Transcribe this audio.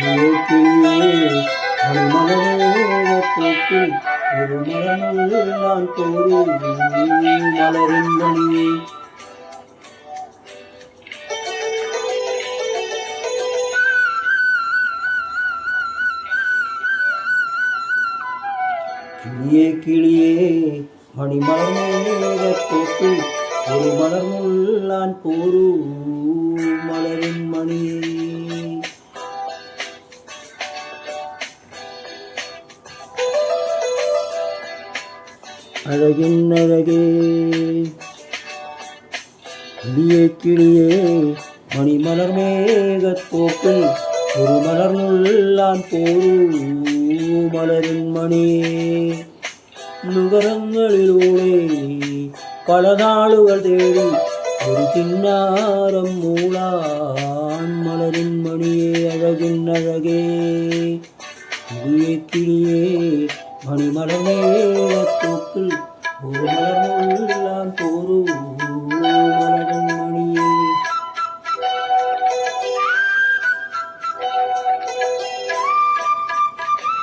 கிளியே மணிமலரேகத்தோப்பில் ஒரு மரமுள் நான் போரு மலரின் மணியே. கிளியே கிளியே மணிமலரேகத்தோப்பில் ஒரு மலர்முள் நான் போரு மலரின் மணியே. அழகின் அழகே கிளியே கிளியே மணிமலர் மேகத்தோப்பில் ஒரு மலர்முள் நான் போரு மலரின் மணியே. நுகரங்களிலூடே பல நாளுகள் தேடி ஒரு கிண்ணாரம் மூளான் மலரின் மணியே. அழகின் அழகே கிளியே கிளியே